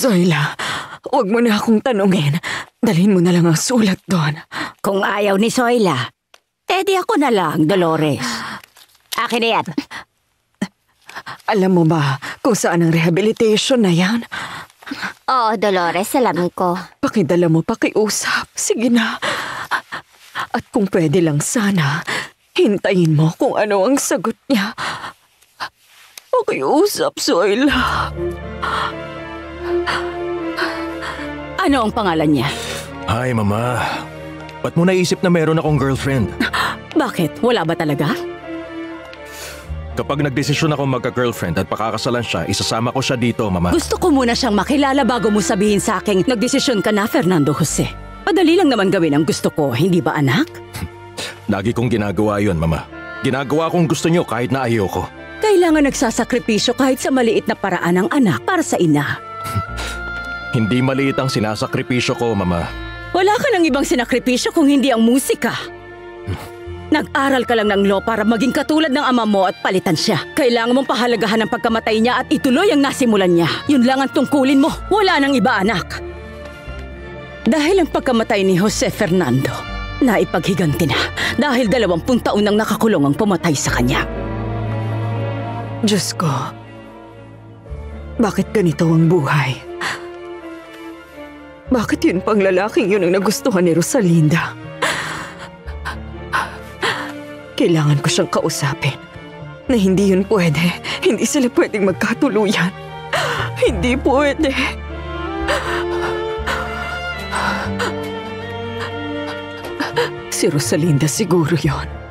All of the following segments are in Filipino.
Zoila, huwag mo na akong tanungin. Dalhin mo na lang ang sulat doon. Kung ayaw ni Zoila, edi ako na lang, Dolores. Akin na yan. Alam mo ba kung saan ang rehabilitation na yan? Oo, Dolores, alam ko. Pakidala mo, pakiusap. Sige na. At kung pwede lang sana, hintayin mo kung ano ang sagot niya. Pakiusap, Zoila. Ano ang pangalan niya? Hi, Mama. Ba't mo naisip na meron akong girlfriend? Bakit? Wala ba talaga? Kapag nagdesisyon ako magka-girlfriend at pakakasalan siya, isasama ko siya dito, Mama. Gusto ko muna siyang makilala bago mo sabihin sa akin, nagdesisyon ka na, Fernando Jose. Madali lang naman gawin ang gusto ko, hindi ba anak? Lagi kong ginagawa yun, Mama. Ginagawa kong gusto niyo kahit na ayoko. Kailangan nagsasakripisyo kahit sa maliit na paraan ng anak para sa ina. Hindi maliit ang sinasakripisyo ko, Mama. Wala ka ng ibang sinakripisyo kung hindi ang musika. Nag-aral ka lang ng law para maging katulad ng ama mo at palitan siya. Kailangan mong pahalagahan ang pagkamatay niya at ituloy ang nasimulan niya. Yun lang ang tungkulin mo. Wala nang iba, anak. Dahil ang pagkamatay ni Jose Fernando, naipaghiganti na. Dahil 20 taon nang nakakulong ang pumatay sa kanya. Diyos ko, bakit ganito ang buhay? Bakit yun pang lalaking yun ang nagustuhan ni Rosalinda? Kailangan ko siyang kausapin na hindi yun pwede. Hindi sila pwedeng magkatuluyan. Hindi pwede. Si Rosalinda siguro yun.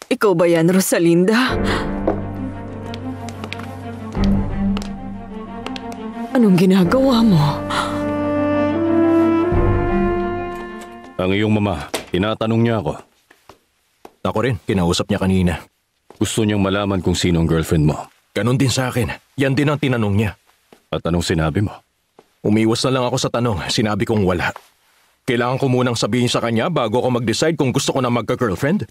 Ikaw ba yan, Rosalinda? Anong ginagawa mo? Ang iyong mama, tinatanong niya ako. Ako rin, kinausap niya kanina. Gusto niyang malaman kung sino ang girlfriend mo. Ganon din sa akin. Yan din ang tinanong niya. At anong sinabi mo? Umiwas na lang ako sa tanong. Sinabi kong wala. Kailangan ko munang sabihin sa kanya bago ako mag-decide kung gusto ko na magka-girlfriend?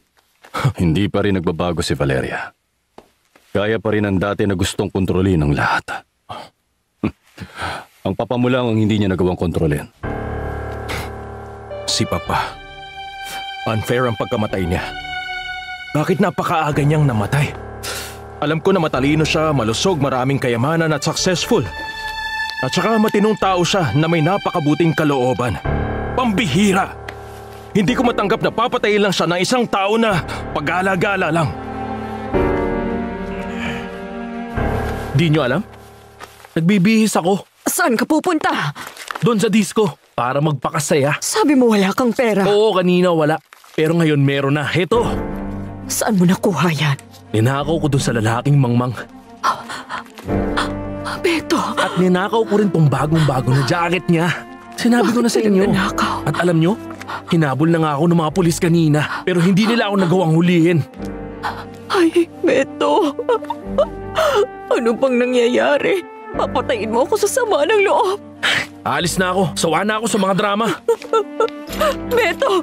Hindi pa rin nagbabago si Valeria. Kaya pa rin ang dati na gustong kontrolin ang lahat. Ang papa mo lang ang hindi niya nagawang kontrolin. Si Papa. Unfair ang pagkamatay niya. Bakit napakaaga niyang namatay? Alam ko na matalino siya, malusog, maraming kayamanan at successful. At saka matinong tao siya na may napakabuting kalooban. Pambihira! Hindi ko matanggap na papatayin lang siya ng isang tao na pag-alagala lang. Di nyo alam? Nagbibihis ako. Saan ka pupunta? Doon sa disco, para magpakasaya. Sabi mo wala kang pera. Oo, kanina wala. Pero ngayon meron na. Heto. Saan mo nakuha yan? Ninakaw ko doon sa lalaking mangmang. Beto! At ninakaw ko rin tong bagong-bago na jacket niya. Sinabi ko na sa inyo. At alam nyo, hinabol na nga ako ng mga pulis kanina. Pero hindi nila ako nagawang hulihin. Ay, Beto! Ano bang nangyayari? Papatayin mo ako sa sama ng loob. Alis na ako. Sawa na ako sa mga drama. Beto!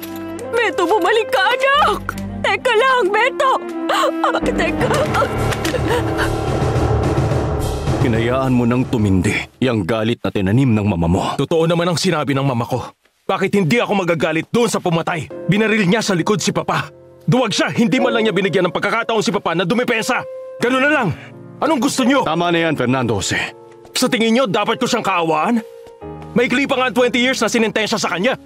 Beto, bumalik ka, anak! Teka lang, Beto! Teka! Hinayaan mo nang tumindi yung galit na tinanim ng mama mo. Totoo naman ang sinabi ng mama ko. Bakit hindi ako magagalit doon sa pumatay? Binaril niya sa likod si Papa. Duwag siya, hindi man lang niya binigyan ng pagkakataon si Papa na dumepensa. Ganun na lang. Anong gusto niyo? Tama na yan, Fernando Jose. Sa tingin niyo, dapat ko siyang kaawaan? Maikli pa nga 20 years na sinintensya sa kanya.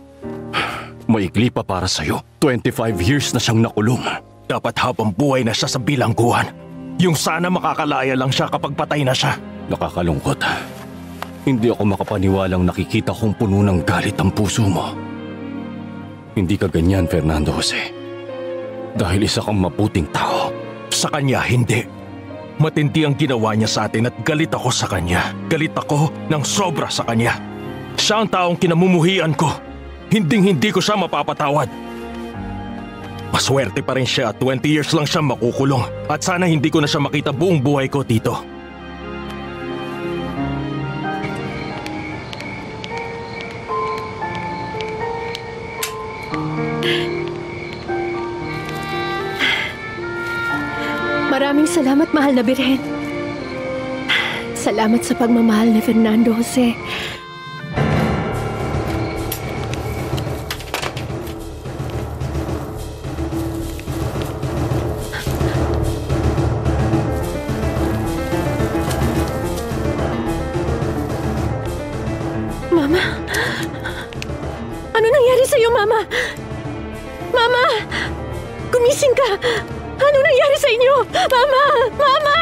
Maikli pa para sa'yo. 25 years na siyang nakulong. Dapat habang buhay na siya sa bilangguan. Yung sana makakalaya lang siya kapag patay na siya. Nakakalungkot. Hindi ako makapaniwalang nakikita kong puno ng galit ang puso mo. Hindi ka ganyan, Fernando Jose. Dahil isa kang mabuting tao. Sa kanya, hindi. Matindi ang ginawa niya sa atin at galit ako sa kanya. Galit ako ng sobra sa kanya. Siya ang taong kinamumuhian ko. Hinding-hindi ko siya mapapatawad. Maswerte pa rin siya at 20 years lang siya makukulong. At sana hindi ko na siya makita buong buhay ko, Tito. Maraming salamat, mahal na Birhen. Salamat sa pagmamahal ni Fernando Jose. Mama? Ano nangyari sa'yo, Mama? Mama! Gumising ka! Ano nangyari sa inyo? Mama! Mama!